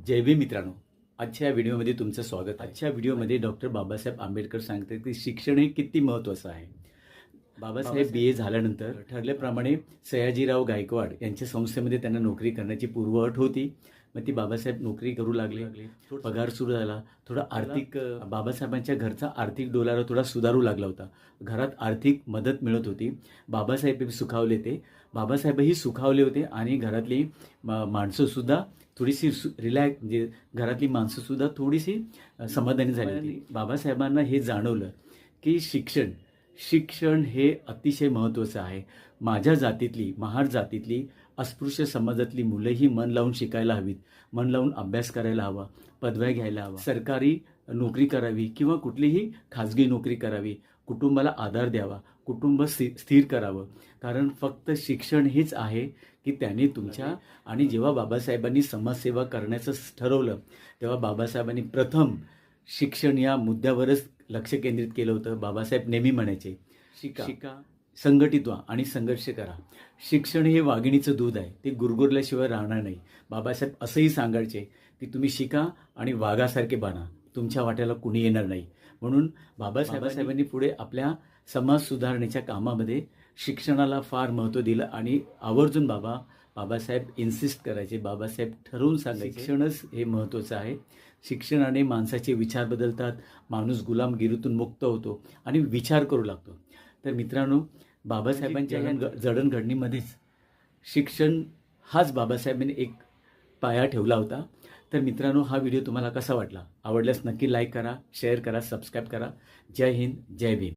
जय भीम मित्रांनो, आजच्या व्हिडिओमध्ये तुमचं स्वागत आहे। आजच्या व्हिडिओमध्ये डॉक्टर बाबासाहेब आंबेडकर सांगतात की शिक्षण हे किती महत्त्वाचं आहे। बाबासाहेब BA झाल्यानंतर ठरल्याप्रमाणे सयाजीराव गायकवाड यांच्या संस्थेमध्ये त्यांना नोकरी करण्याची पूर्वअट होती। मग ती बाबासाहेब नोकरी करू लागले, पगार सुरू झाला, थोडा आर्थिक बाबासाहेबांच्या घरचा आर्थिक डोलारा थोडा सुधारू लागला होता, घरात आर्थिक मदत मिळत होती। बाबासाहेब सुखावले ते बाबासाहेबही सुखावले होते आणि घरातली माणसंसुद्धा थोडीशी रिलॅक्स म्हणजे घरातली माणसंसुद्धा थोडीशी समाधानी झाली होती। बाबासाहेबांना हे जाणवलं की शिक्षण हे अतिशय महत्त्वाचं आहे। माझ्या जातीतली महार जातीतली अस्पृश्य समाजातली मुलंही मन लावून शिकायला हवीत, मन लावून अभ्यास करायला हवा, पदव्या घ्यायला हवा, सरकारी नोकरी करावी किंवा कुठलीही खाजगी नोकरी करावी, कुटुंबाला आधार द्यावा, कुटुंब स्थिर करावं। कारण फक्त शिक्षण हेच आहे की त्याने तुमच्या आणि जेव्हा बाबासाहेबांनी समाजसेवा करण्याचं ठरवलं तेव्हा बाबासाहेबांनी प्रथम शिक्षण या मुद्द्यावरच लक्ष केंद्रित केलं होतं। बाबासाहेब नेहमी म्हणायचे, शिका, संघटित व्हा आणि संघर्ष करा। शिक्षण हे वाघिणीचं दूध आहे, ते गुरगुरल्याशिवाय राहणार नाही। बाबासाहेब असंही सांगायचे की तुम्ही शिका आणि वाघासारखे बना, तुमच्या वाट्याला कुणी येणार नाही। म्हणून बाबासाहेबांनी पुढे आपल्या समाज सुधारणेच्या कामामध्ये शिक्षणाला फार महत्त्व दिलं आणि आवर्जून बाबासाहेब इन्सिस्ट करायचे, बाबासाहेब ठरवून सांगायचे शिक्षणच हे महत्त्वाचं आहे। शिक्षणाने माणसाचे विचार बदलतात, माणूस गुलामगिरीतून मुक्त होतो आणि विचार करू लागतो। तर मित्रांनो, बाबासाहेबांच्या या जडणघडणीमध्येच शिक्षण हाच बाबासाहेबांनी एक पाया ठेवला होता। तर मित्रांनो, हा व्हिडिओ तुम्हाला कसा वाटला? आवडल्यास नक्की लाईक करा, शेअर करा, सबस्क्राईब करा। जय हिंद, जय भीम।